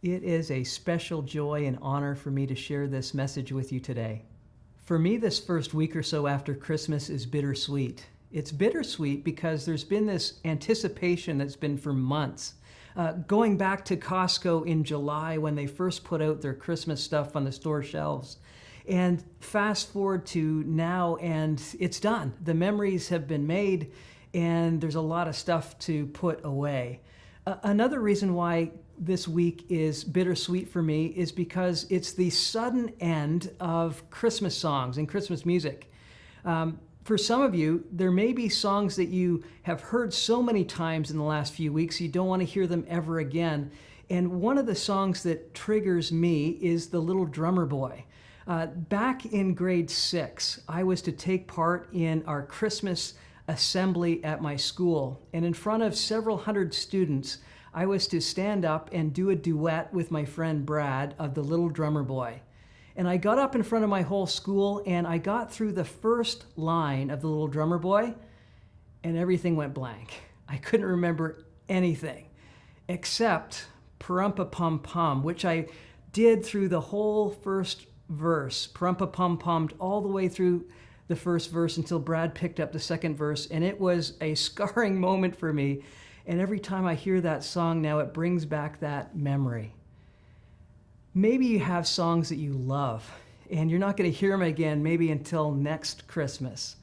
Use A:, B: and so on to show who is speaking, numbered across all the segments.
A: It is a special joy and honor for me to share this message with you today. For me, this first week or so after Christmas is bittersweet. It's bittersweet because there's been this anticipation that's been for months. Going back to Costco in July when they first put out their Christmas stuff on the store shelves. And fast forward to now, and it's done. The memories have been made, and there's a lot of stuff to put away. Another reason why this week is bittersweet for me is because it's the sudden end of Christmas songs and Christmas music. For some of you, there may be songs that you have heard so many times in the last few weeks, you don't want to hear them ever again. And one of the songs that triggers me is The Little Drummer Boy. Back in grade 6, I was to take part in our Christmas assembly at my school. And in front of several hundred students, I was to stand up and do a duet with my friend Brad of The Little Drummer Boy. And I got up in front of my whole school and I got through the first line of The Little Drummer Boy and everything went blank. I couldn't remember anything except Parumpa Pum Pum, which I did through the whole first verse. Parumpa Pum Pummed all the way through the first verse until Brad picked up the second verse, and it was a scarring moment for me. And every time I hear that song now, it brings back that memory. Maybe you have songs that you love, and you're not going to hear them again maybe until next Christmas.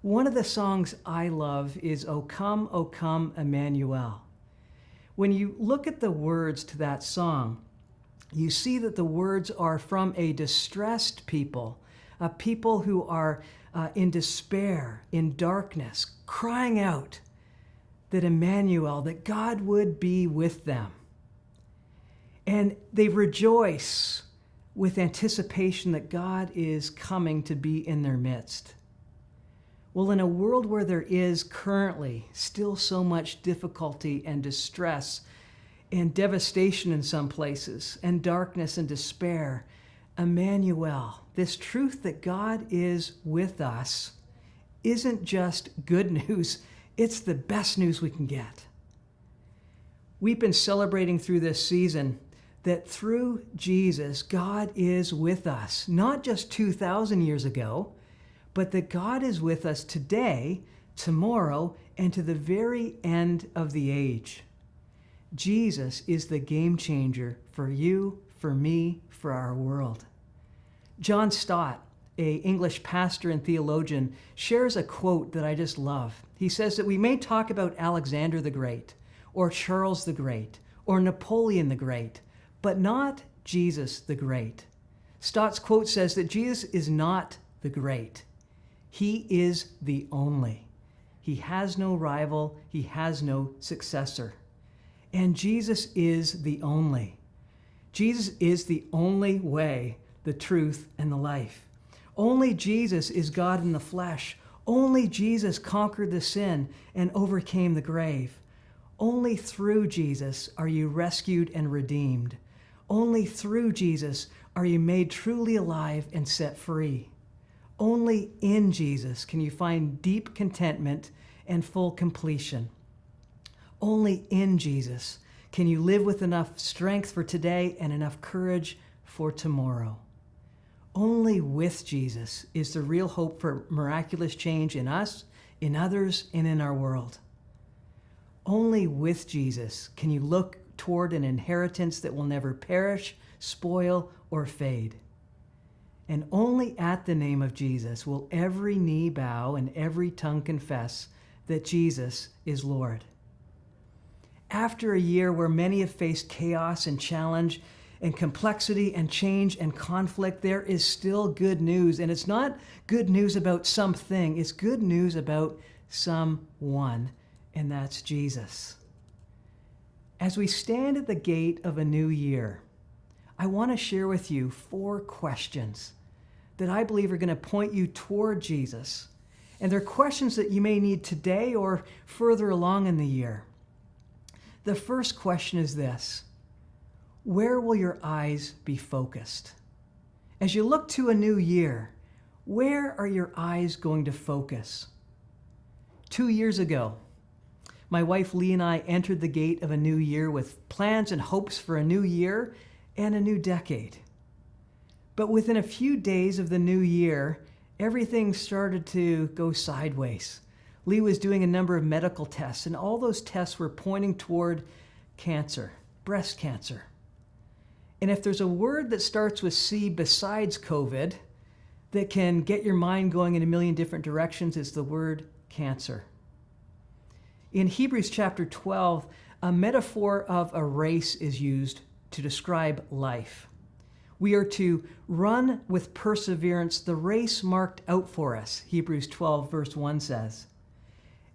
A: One of the songs I love is O Come, Emmanuel. When you look at the words to that song, you see that the words are from a distressed people, a people who are in despair, in darkness, crying out that Emmanuel, that God would be with them. And they rejoice with anticipation that God is coming to be in their midst. Well, in a world where there is currently still so much difficulty and distress and devastation in some places, and darkness and despair, Emmanuel, this truth that God is with us, isn't just good news, it's the best news we can get. We've been celebrating through this season that through Jesus, God is with us, not just 2,000 years ago, but that God is with us today, tomorrow, and to the very end of the age. Jesus is the game changer for you, for me, for our world. John Stott, an English pastor and theologian, shares a quote that I just love. He says that we may talk about Alexander the Great, or Charles the Great, or Napoleon the Great, but not Jesus the Great. Stott's quote says that Jesus is not the great. He is the only. He has no rival. He has no successor. And Jesus is the only. Jesus is the only way, the truth, and the life. Only Jesus is God in the flesh. Only Jesus conquered the sin and overcame the grave. Only through Jesus are you rescued and redeemed. Only through Jesus are you made truly alive and set free. Only in Jesus can you find deep contentment and full completion. Only in Jesus can you live with enough strength for today and enough courage for tomorrow. Only with Jesus is the real hope for miraculous change in us, in others, and in our world. Only with Jesus can you look toward an inheritance that will never perish, spoil, or fade. And only at the name of Jesus will every knee bow and every tongue confess that Jesus is Lord. After a year where many have faced chaos and challenge and complexity and change and conflict, there is still good news. And it's not good news about something, it's good news about someone, and that's Jesus. As we stand at the gate of a new year, I want to share with you 4 questions that I believe are going to point you toward Jesus. And they're questions that you may need today or further along in the year. The first question is this: where will your eyes be focused? As you look to a new year, where are your eyes going to focus? 2 years ago, My wife Lee and I entered the gate of a new year with plans and hopes for a new year and a new decade. But within a few days of the new year, everything started to go sideways. Lee was doing a number of medical tests, and all those tests were pointing toward cancer, breast cancer. And if there's a word that starts with C besides COVID that can get your mind going in a million different directions, it's the word cancer. In Hebrews chapter 12, a metaphor of a race is used to describe life. We are to run with perseverance the race marked out for us, Hebrews 12 verse 1 says.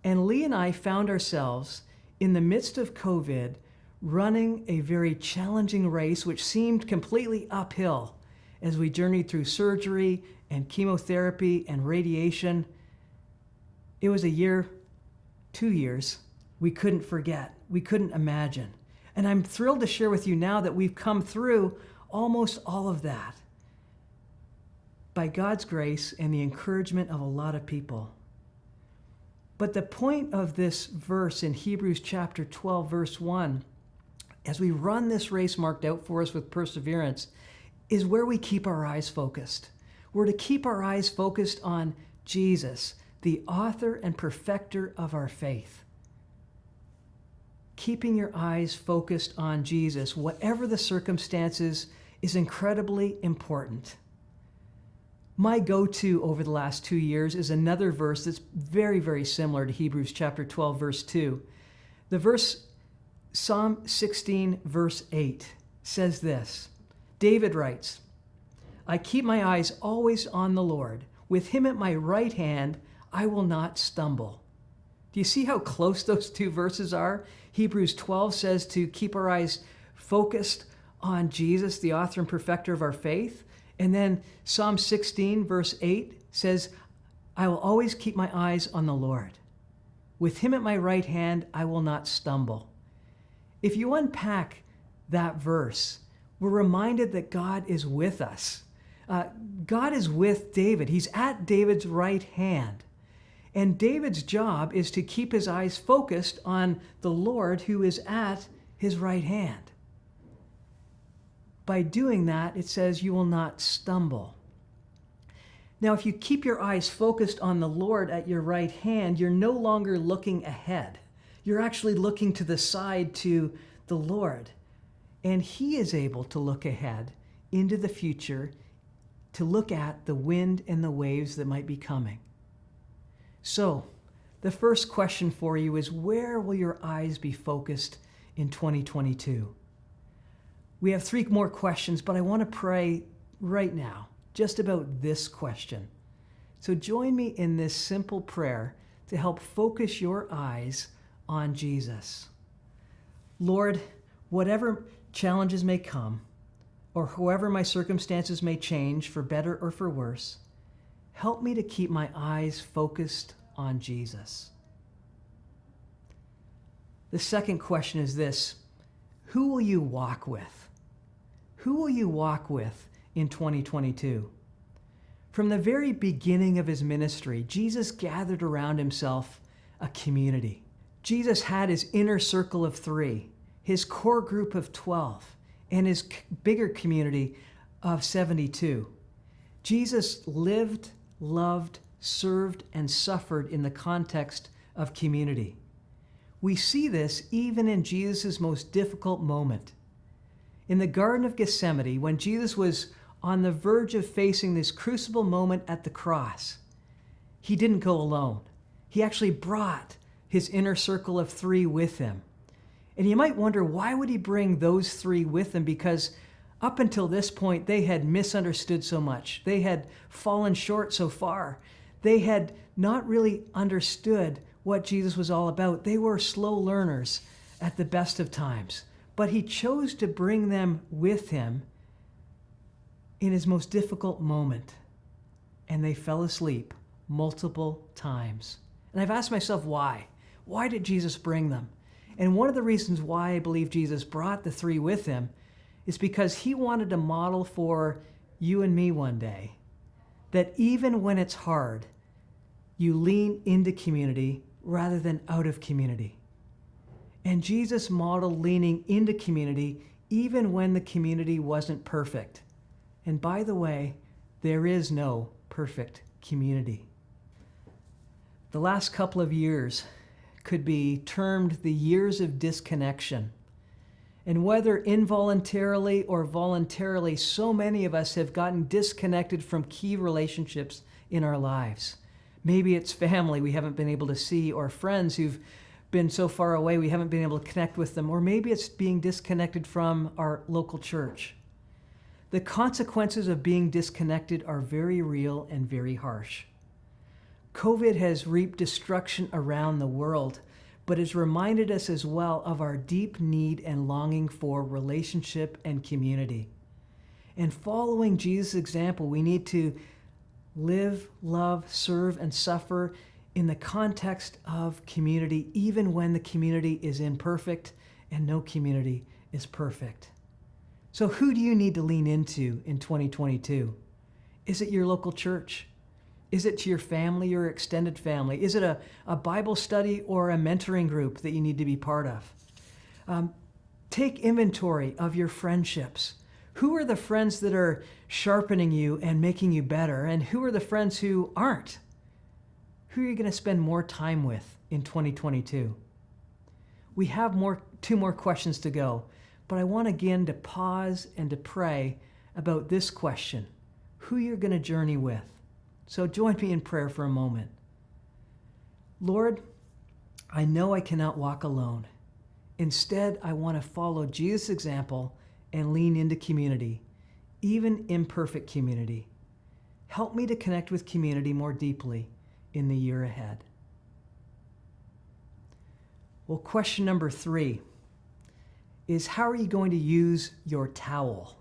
A: And Lee and I found ourselves in the midst of COVID running a very challenging race which seemed completely uphill as we journeyed through surgery and chemotherapy and radiation. It was a year, 2 years, we couldn't forget, we couldn't imagine. And I'm thrilled to share with you now that we've come through almost all of that by God's grace and the encouragement of a lot of people. But the point of this verse in Hebrews chapter 12, verse 1, as we run this race marked out for us with perseverance, is where we keep our eyes focused. We're to keep our eyes focused on Jesus, the author and perfecter of our faith. Keeping your eyes focused on Jesus, whatever the circumstances, is incredibly important. My go-to over the last 2 years is another verse that's very, very similar to Hebrews chapter 12, verse 2. The verse, Psalm 16, verse 8, says this. David writes, I keep my eyes always on the Lord. With him at my right hand, I will not stumble. Do you see how close those two verses are? Hebrews 12 says to keep our eyes focused on Jesus, the author and perfecter of our faith. And then Psalm 16, verse 8 says, I will always keep my eyes on the Lord. With him at my right hand, I will not stumble. If you unpack that verse, we're reminded that God is with us. God is with David. He's at David's right hand. And David's job is to keep his eyes focused on the Lord who is at his right hand. By doing that, it says you will not stumble. Now, if you keep your eyes focused on the Lord at your right hand, you're no longer looking ahead. You're actually looking to the side to the Lord. And he is able to look ahead into the future, to look at the wind and the waves that might be coming. So, the first question for you is, where will your eyes be focused in 2022? We have 3 more questions, but I want to pray right now just about this question. So join me in this simple prayer to help focus your eyes on Jesus. Lord, whatever challenges may come, or however my circumstances may change for better or for worse, help me to keep my eyes focused on Jesus. The second question is this: who will you walk with? Who will you walk with in 2022? From the very beginning of his ministry, Jesus gathered around himself a community. Jesus had his inner circle of 3, his core group of 12, and his bigger community of 72. Jesus lived, loved, served, and suffered in the context of community. We see this even in Jesus' most difficult moment. In the Garden of Gethsemane, when Jesus was on the verge of facing this crucible moment at the cross, he didn't go alone. He actually brought his inner circle of 3 with him. And you might wonder, why would he bring those 3 with him? Because up until this point, they had misunderstood so much. They had fallen short so far. They had not really understood what Jesus was all about. They were slow learners at the best of times. But he chose to bring them with him in his most difficult moment. And they fell asleep multiple times. And I've asked myself, why? Why did Jesus bring them? And one of the reasons why I believe Jesus brought the 3 with him is because he wanted to model for you and me one day that even when it's hard, you lean into community rather than out of community. And Jesus modeled leaning into community even when the community wasn't perfect. And by the way, there is no perfect community. The last couple of years could be termed the years of disconnection. And whether involuntarily or voluntarily, so many of us have gotten disconnected from key relationships in our lives. Maybe it's family we haven't been able to see, or friends who've been so far away we haven't been able to connect with them, or maybe it's being disconnected from our local church. The consequences of being disconnected are very real and very harsh. COVID has reaped destruction around the world, but has reminded us as well of our deep need and longing for relationship and community. And following Jesus' example, we need to live, love, serve, and suffer in the context of community, even when the community is imperfect and no community is perfect. So who do you need to lean into in 2022? Is it your local church? Is it to your family or extended family? Is it a Bible study or a mentoring group that you need to be part of? Take inventory of your friendships. Who are the friends that are sharpening you and making you better? And who are the friends who aren't? Who are you going to spend more time with in 2022? We have two more questions to go, but I want again to pause and to pray about this question, who you're going to journey with. So join me in prayer for a moment. Lord, I know I cannot walk alone. Instead, I want to follow Jesus' example and lean into community, even imperfect community. Help me to connect with community more deeply in the year ahead. Well, question number 3 is, how are you going to use your towel?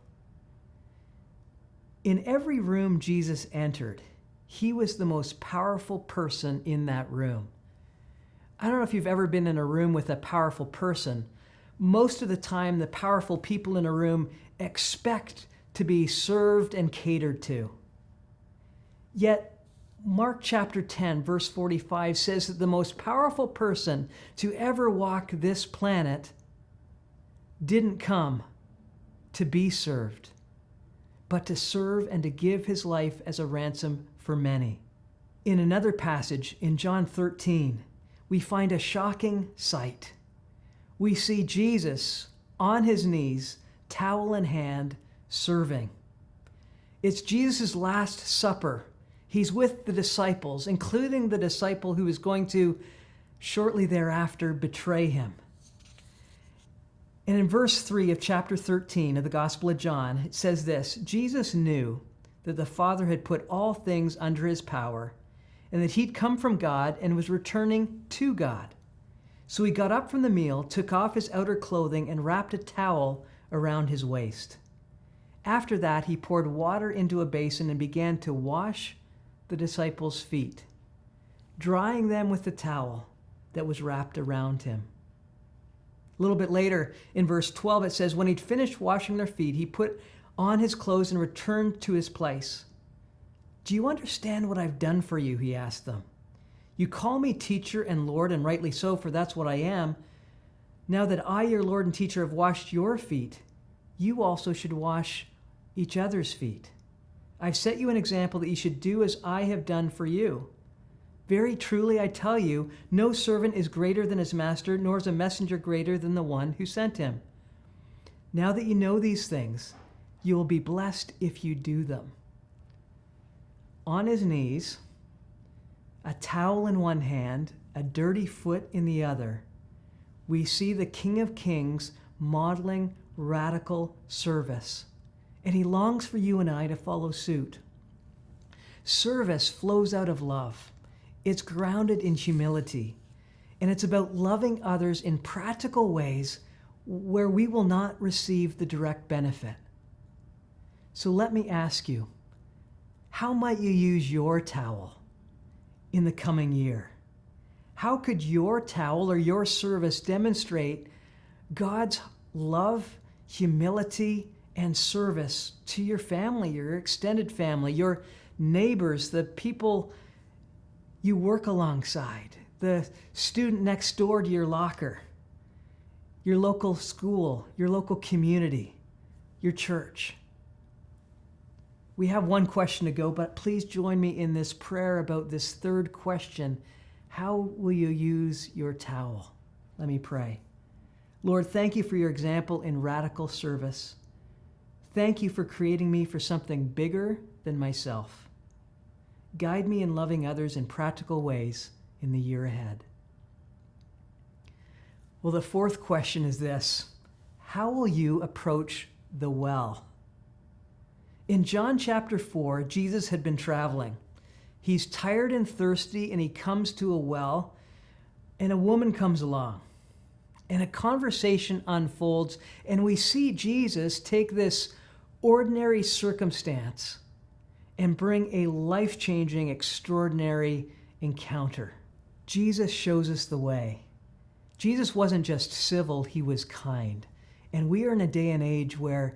A: In every room Jesus entered, he was the most powerful person in that room. I don't know if you've ever been in a room with a powerful person. Most of the time, the powerful people in a room expect to be served and catered to. Yet, Mark chapter 10, verse 45 says that the most powerful person to ever walk this planet didn't come to be served, but to serve and to give his life as a ransom for many. In another passage, in John 13, we find a shocking sight. We see Jesus on his knees, towel in hand, serving. It's Jesus' Last Supper. He's with the disciples, including the disciple who is going to shortly thereafter betray him. And in verse 3 of chapter 13 of the Gospel of John, it says this: Jesus knew that the Father had put all things under his power, and that he'd come from God and was returning to God. So he got up from the meal, took off his outer clothing, and wrapped a towel around his waist. After that, he poured water into a basin and began to wash the disciples' feet, drying them with the towel that was wrapped around him. A little bit later, in verse 12, it says, when he'd finished washing their feet, he put on his clothes and returned to his place. Do you understand what I've done for you? He asked them. You call me teacher and Lord, and rightly so, for that's what I am. Now that I, your Lord and teacher, have washed your feet, you also should wash each other's feet. I've set you an example that you should do as I have done for you. Very truly, I tell you, no servant is greater than his master, nor is a messenger greater than the one who sent him. Now that you know these things, you will be blessed if you do them. On his knees, a towel in one hand, a dirty foot in the other, we see the King of Kings modeling radical service. And he longs for you and I to follow suit. Service flows out of love. It's grounded in humility. And it's about loving others in practical ways where we will not receive the direct benefit. So let me ask you, how might you use your towel in the coming year? How could your towel or your service demonstrate God's love, humility, and service to your family, your extended family, your neighbors, the people you work alongside, the student next door to your locker? your local school, your local community, your church. We have one question to go, but please join me in this prayer about this third question. How will you use your towel? Let me pray. Lord, thank you for your example in radical service. Thank you for creating me for something bigger than myself. Guide me in loving others in practical ways in the year ahead. Well, the fourth question is this: how will you approach the well? In John chapter 4, Jesus had been traveling. He's tired and thirsty, and he comes to a well, and a woman comes along. And a conversation unfolds, and we see Jesus take this ordinary circumstance and bring a life-changing, extraordinary encounter. Jesus shows us the way. Jesus wasn't just civil, he was kind. And we are in a day and age where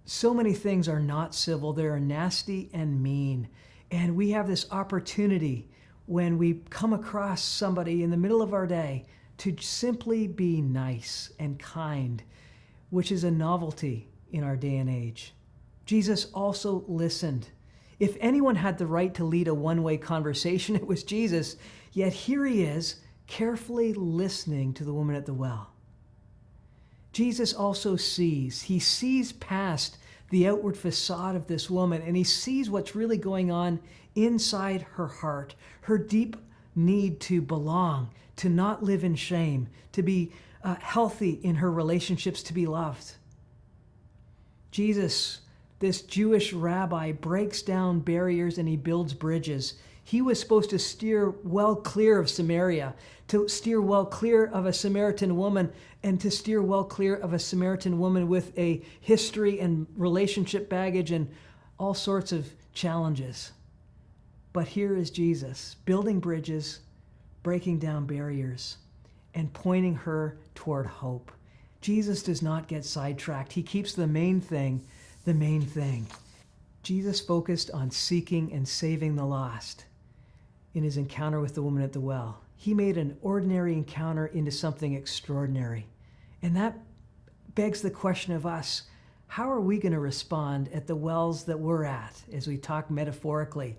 A: so many things are not civil. They are nasty and mean. And we have this opportunity when we come across somebody in the middle of our day to simply be nice and kind, which is a novelty in our day and age. Jesus also listened. If anyone had the right to lead a one-way conversation, it was Jesus. Yet here he is, carefully listening to the woman at the well. Jesus also sees. He sees past the outward facade of this woman, and he sees what's really going on inside her heart, her deep need to belong, to not live in shame, to be healthy in her relationships, to be loved. Jesus, this Jewish rabbi, breaks down barriers and he builds bridges. He was supposed to steer well clear of Samaria, to steer well clear of a Samaritan woman, and to steer well clear of a Samaritan woman with a history and relationship baggage and all sorts of challenges. But here is Jesus, building bridges, breaking down barriers, and pointing her toward hope. Jesus does not get sidetracked. He keeps the main thing the main thing. Jesus focused on seeking and saving the lost in his encounter with the woman at the well. He made an ordinary encounter into something extraordinary. And that begs the question of us, how are we going to respond at the wells that we're at, as we talk metaphorically?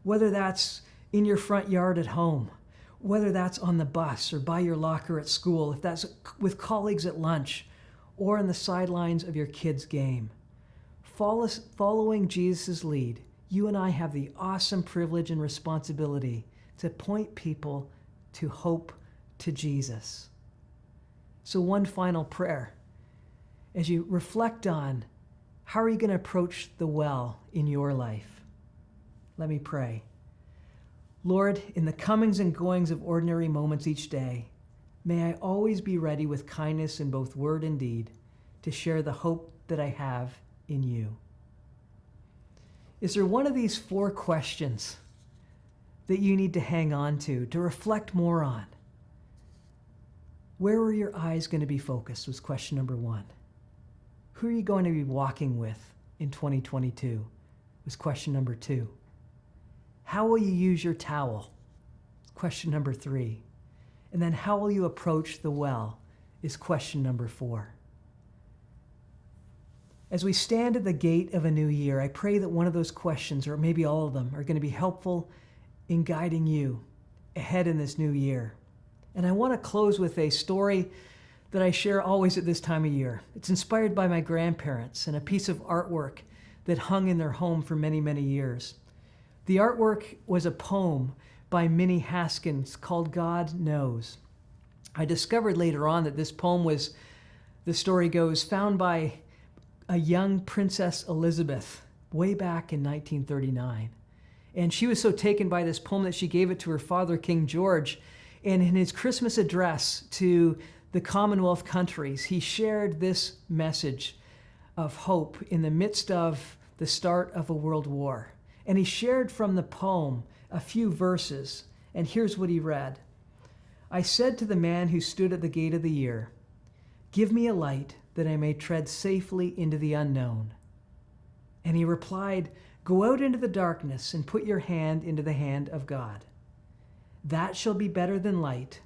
A: Whether that's in your front yard at home, whether that's on the bus or by your locker at school, if that's with colleagues at lunch, or on the sidelines of your kids' game. Following Jesus' lead, you and I have the awesome privilege and responsibility to point people to hope, to Jesus. So one final prayer. As you reflect on how are you going to approach the well in your life, let me pray. Lord, in the comings and goings of ordinary moments each day, may I always be ready with kindness in both word and deed to share the hope that I have in you. Is there one of these four questions that you need to hang on to reflect more on? Where are your eyes going to be focused was question number one. Who are you going to be walking with in 2022 was question number two. How will you use your towel? Question number three. And then how will you approach the well is question number four. As we stand at the gate of a new year, I pray that one of those questions, or maybe all of them, are going to be helpful in guiding you ahead in this new year. And I want to close with a story that I share always at this time of year. It's inspired by my grandparents and a piece of artwork that hung in their home for many, many years. The artwork was a poem by Minnie Haskins called God Knows. I discovered later on that this poem was, the story goes, found by a young Princess Elizabeth way back in 1939. And she was so taken by this poem that she gave it to her father, King George. And in his Christmas address to the Commonwealth countries, he shared this message of hope in the midst of the start of a world war. And he shared from the poem a few verses. And here's what he read. I said to the man who stood at the gate of the year, give me a light that I may tread safely into the unknown. And he replied, go out into the darkness and put your hand into the hand of God. That shall be better than light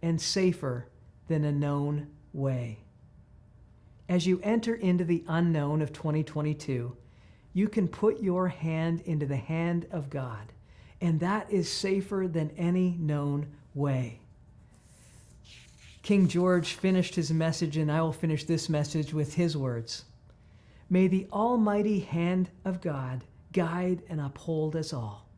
A: and safer than a known way. As you enter into the unknown of 2022, you can put your hand into the hand of God, and that is safer than any known way. King George finished his message, and I will finish this message with his words. May the almighty hand of God guide and uphold us all.